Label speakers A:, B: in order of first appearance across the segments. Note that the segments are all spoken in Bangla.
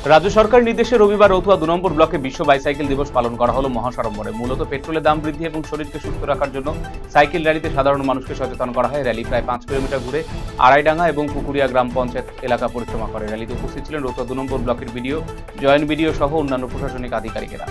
A: রাজ্য সরকার নির্দেশে রবিবার রতুয়া ২ নম্বর ব্লকে বিশ্ব বাইসাইকেল দিবস পালন করা হলো মহাসড়ম্বরে। মূলত পেট্রোলের দাম বৃদ্ধি এবং শরীরকে সুস্থ রাখার জন্য সাইকেল র্যালিতে সাধারণ মানুষকে সচেতন করা হয়। র্যালি প্রায় ৫ কিলোমিটার ঘুরে আড়াইডাঙ্গা এবং পুকুরিয়া গ্রাম পঞ্চায়েত এলাকা পরিক্রমা করে। র্যালিতে উপস্থিত ছিলেন রতুয়া ২ নম্বর ব্লকের বিডিও, জয়েন্ট বিডিও সহ অন্যান্য প্রশাসনিক আধিকারিকেরা।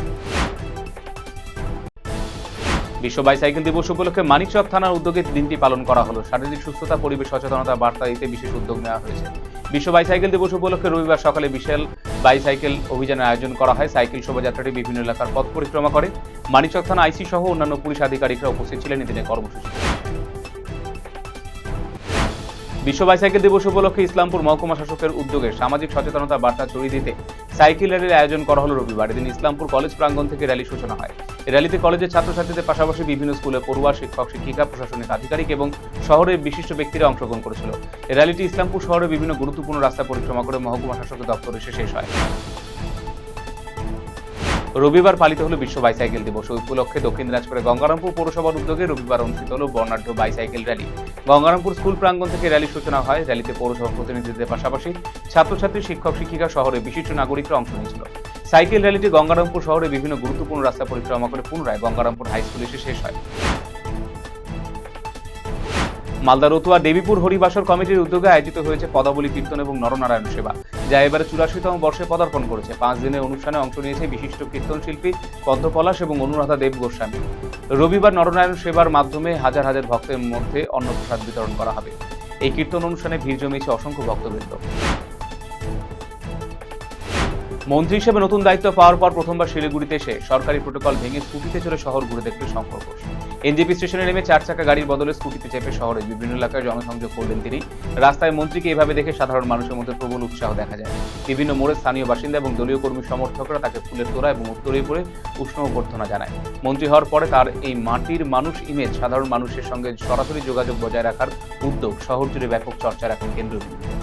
A: বিশ্ব বাইসাইকেল দিবস উপলক্ষে মানিকচক থানার উদ্যোগে দিনটি পালন করা হলো। শারীরিক সুস্থতা, পরিবেশ সচেতনতা বার্তা দিতে বিশেষ উদ্যোগ নেওয়া হয়েছে। বিশ্ব বাইসাইকেল দিবস উপলক্ষে রবিবার সকালে বিশাল বাইসাইকেল অভিযানের আয়োজন করা হয়। সাইকেল শোভাযাত্রাটি বিভিন্ন এলাকার পথ পরিক্রমা করে। মানিকচক থানা আইসি সহ অন্যান্য পুলিশ আধিকারিকরা উপস্থিত ছিলেন এদিনের কর্মসূচিতে। বিশ্ব বাইসাইকেল দিবস উপলক্ষে ইসলামপুর মহকুমা শাসকের উদ্যোগে সামাজিক সচেতনতা বার্তা ছড়িয়ে দিতে সাইকেল র্যালির আয়োজন করা হলো রবিবার। এদিন ইসলামপুর কলেজ প্রাঙ্গণ থেকে র্যালি সূচনা হয়। র্যালিতে কলেজের ছাত্রছাত্রীদের পাশাপাশি বিভিন্ন স্কুলের পড়ুয়া, শিক্ষক, শিক্ষিকা, প্রশাসনিক আধিকারিক এবং শহরের বিশিষ্ট ব্যক্তিরা অংশগ্রহণ করেছিল। এই র্যালিটি ইসলামপুর শহরের বিভিন্ন গুরুত্বপূর্ণ রাস্তা পরিক্রমা করে মহকুমা শাসকের দপ্তরে এসে শেষ হয়। রবিবার পালিত হলো বিশ্ব বাইসাইকেল দিবস। ওই উপলক্ষে দক্ষিণ দিনাজপুরে গঙ্গারামপুর পৌরসভার উদ্যোগে রবিবার অনুষ্ঠিত হলো বর্ণাঢ্য বাইসাইকেল র্যালি। গঙ্গারামপুর স্কুল প্রাঙ্গণ থেকে র্যালির সূচনা হয়। র্যালিতে পৌরসভা প্রতিনিধিদের পাশাপাশি ছাত্রছাত্রী, শিক্ষক, শিক্ষিকা, শহরের বিশিষ্ট নাগরিকরা অংশ নিয়েছিল। সাইকেল র্যালিটি গঙ্গারামপুর শহরের বিভিন্ন গুরুত্বপূর্ণ রাস্তা পরিক্রমা করে পুনরায় গঙ্গারামপুর হাই স্কুলে এসে শেষ হয়। মালদা রতুয়া দেবীপুর হরিবাসর কমিটির উদ্যোগে আয়োজিত হয়েছে পদাবলী কীর্তন এবং নরনারায়ণ সেবা, যা এবারে ৮৪তম বর্ষে পদার্পণ করেছে। ৫ দিনের অনুষ্ঠানে অংশ নিয়েছে বিশিষ্ট কীর্তন শিল্পী পদ্ম পলাশ এবং অনুরাধা দেব গোস্বামী। রবিবার নরনারায়ণ সেবার মাধ্যমে হাজার হাজার ভক্তের মধ্যে অন্নপ্রসাদ বিতরণ করা হবে। এই কীর্তন অনুষ্ঠানে ভিড় জমিয়েছে অসংখ্য ভক্তবৃন্দ। মন্ত্রী হিসেবে নতুন দায়িত্ব পাওয়ার পর প্রথমবার শিলিগুড়িতে এসে সরকারি প্রোটোকল ভেঙে স্কুটিতে চড়ে শহর ঘুরে দেখলেন শঙ্কর ঘোষ। এনজেপি স্টেশনে নেমে ৪ চাকা গাড়ির বদলে স্কুটিতে চেপে শহরের বিভিন্ন এলাকায় জনসংযোগ করলেন তিনি। রাস্তায় মন্ত্রীকে এভাবে দেখে সাধারণ মানুষের মধ্যে প্রবল উৎসাহ দেখা যায়। বিভিন্ন মোড়ে স্থানীয় বাসিন্দা এবং দলীয় কর্মী সমর্থকরা তাকে ফুলের তোড়া এবং উত্তরীয় পরে উষ্ণ অভ্যর্থনা জানায়। মন্ত্রী হওয়ার পরে তার এই মাটির মানুষ ইমেজ সাধারণ মানুষের সঙ্গে সরাসরি যোগাযোগ বজায় রাখার উদ্যোগ শহর জুড়ে ব্যাপক চর্চার এখন কেন্দ্রবিন্দু।